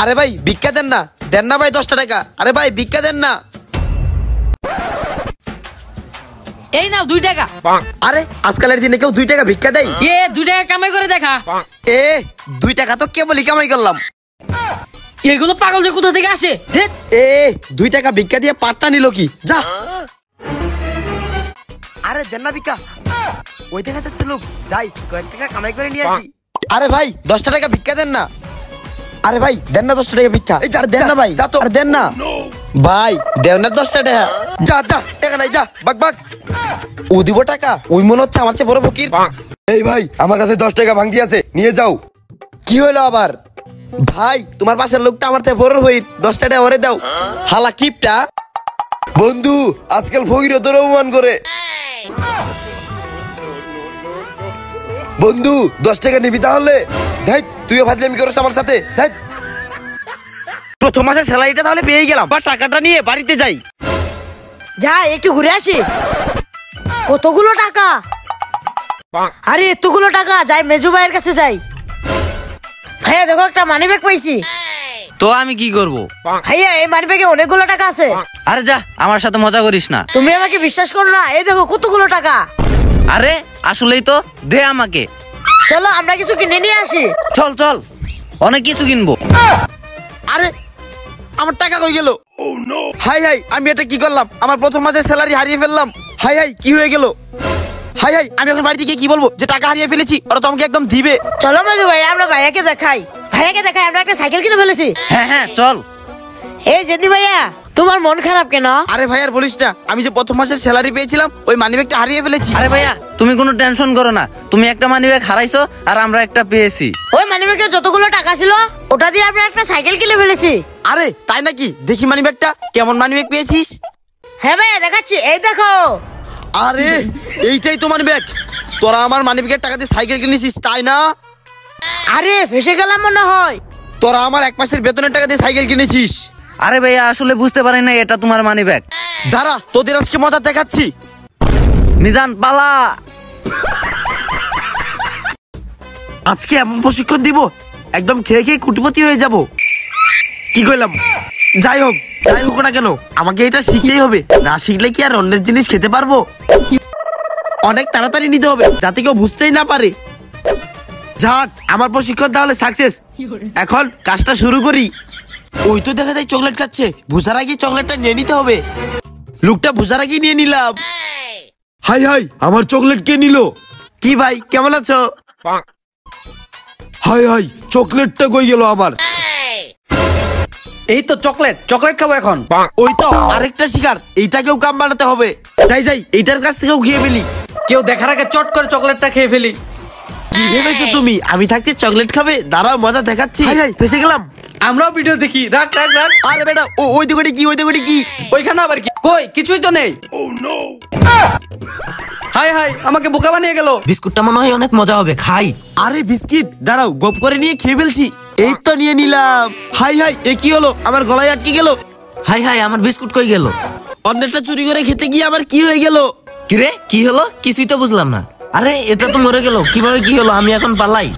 আরে ভাই ভিক্ষা দেন না ভাই 10টা টাকা। আরে ভাই ভিক্ষা দেন না। এই নাও 2 টাকা। আরে আজকালের দিনে কেউ 2 টাকা ভিক্ষা দেয়? 2 টাকা কামাই করে দেখা। 2 টাকা তো কেবলই কামাই করলাম। এগুলো পাগল যে কোথা থেকে আসে? 2 টাকা ভিক্ষা দিয়ে পাটটা নিল কি? যা। আরে দেন না ভিক্ষা। ওই দেখা যাচ্ছে লোক, যাই কয়েক টাকা কামাই করে নিয়ে আসি। আরে ভাই 10টা টাকা ভিক্ষা দেন না। আরে ভাই দেন না 10টা টাকা ভিক্ষা। দেন না ভাই, যা তো। আরে দেন না ভাই, দেন না 10টা টাকা। যা টাকা নাই, যা বাক। ও দিব টাকা? ওই মনে হচ্ছে আমার চেয়ে বড় ফকির। এই ভাই, আমার কাছে 10 টাকা ভাঙতি আছে, নিয়ে যাও। কি হলো আবার? ভাই তোমার পাশের লোকটা আমার থেকে বড় হই, 10টা টাকা ওরে দাও। হালা কিপটা। বন্ধু, আজকাল ফকিরও তোর অপমান করে। বন্ধু 10 টাকা নিবি তাহলে? তুইও ফাজলামি করিস আমার সাথে। প্রথম মাসের স্যালারিটা তাহলে পেয়ে গেলাম, বা টাকাটা নিয়ে বাড়িতে যাই। যা একটু ঘুরে আসি। কতগুলো টাকা? আরে এতগুলো টাকা, যাই মেজু ভাইয়ের কাছে যাই। ভাইয়া দেখো, একটা মানি ব্যাগ পাইছি। তো আমি কি করব? ভাইয়া এই মানি ব্যাগে অনেকগুলো টাকা আছে। আরে যা, আমার সাথে মজা করিস না। তুমি আমাকে বিশ্বাস করো না? এই দেখো কতগুলো টাকা। আরে আসলেই তো, দে আমাকে। চলো আমরা কিছু কিনে নিয়ে আসি। চল অনেক কিছু কিনবো। আরে আমার টাকা কই গেল? হাই আমি এটা কি করলাম? আমার প্রথম মাসের স্যালারি হারিয়ে ফেললাম। হাই কি হয়ে গেল? হাই আমি এখন বাড়িতে গিয়ে কি বলবো যে টাকা হারিয়ে ফেলেছি? ওরা তো আমাকে একদম দিবে। চলো মেজু ভাই, আমরা ভাইয়াকে দেখাই। আমরা একটা সাইকেল কিনে ফেলেছি। হ্যাঁ চল। এই জেদি ভাইয়া, তোমার মন খারাপ কেন? আরে ভাই আর বলিস না, আমি যে প্রথম মাসের স্যালারি পেয়েছিলাম, ওই মানি ব্যাগটা হারিয়ে ফেলেছি। আরে ভাইয়া, তুমি কোনো টেনশন করো না। তুমি একটা মানি ব্যাগ হারাইছো আর আমরা একটা পেয়েছি। ওই মানি ব্যাগে যতগুলো টাকা ছিল ওটা দিয়ে আমরা একটা সাইকেল কিনে ফেলেছি। আরে তাই নাকি? দেখি মানি ব্যাগটা। কেমন মানি ব্যাগ পেয়েছিস? হ্যাঁ ভাইয়া দেখাচ্ছি, এই দেখো। আরে এইটাই তো মানি ব্যাগ। তোরা আমার মানি ব্যাগের টাকা দিয়ে সাইকেল কিনেছিস, তাই না? আরে ফেসে গেলাম মনে হয়। তোরা আমার 1 মাসের বেতনের টাকা দিয়ে সাইকেল কিনেছিস। আরে ভাইয়া, আসলে বুঝতে পারি না এটা তোমার মানি ব্যাগ। দাঁড়া, তোদের আজকে মজা দেখাচ্ছি। মিজান পালা। আজকে এমন প্রশিক্ষণ দিব, একদম খেয়ে কুটিপতি হয়ে যাব। কি কইলাম? যাই হোক না কেন, আমাকে এটা শিখতেই হবে। না শিখলে কি আর অন্যের জিনিস খেতে পারবো? অনেক তাড়াতাড়ি নিতে হবে, যাতে কেউ বুঝতেই না পারে। যাক, আমার প্রশিক্ষণ তাহলে সাকসেস। এখন কাজটা শুরু করি। ওই তো দেখা যায় চকলেট খাচ্ছে, বুঝার আগে চকলেটটা নিয়ে নিতে হবে। লোকটা বুঝার আগে নিয়ে নিলাম। হাই আমার চকলেট কে নিল? কি ভাই, কেমন আছো? হাই চকলেটটা কই গেল আমার? এই তো চকলেট খাবো এখন। ওই তো আরেকটা শিকার, এইটাকেও কাম বানাতে হবে। যাই এইটার কাছ থেকেও খেয়ে ফেলি। কেউ দেখার আগে চট করে চকলেটটা খেয়ে ফেলি। কি ভেবেছো তুমি আমি থাকতে চকলেট খাবে? দাঁড়াও মজা দেখাচ্ছি। ফেসে গেলাম। আমরাও ভিডিও দেখি। রাখ। আরে বেটা, ওই দিকে কি? ওইখানে আবার কি? কই কিছুই তো নেই। হাই আমাকে বোকা বানিয়ে গেল। বিস্কুটটা মনে হয় অনেক মজা হবে, খাই। আরে বিস্কিট, দাঁড়াও গপ করে নিয়ে খেয়ে ফেলছি। এই তো নিয়ে নিলাম। হাই এ কি হলো? আমার গলায় আটকে গেল। হাই আমার বিস্কুট কই গেল? অন্যটা চুরি করে খেতে গিয়ে আবার কি হয়ে গেল? কিরে কি হলো? কিছুই তো বুঝলাম না। আরে এটা তো মরে গেল, কিভাবে কি হলো? আমি এখন পালাই।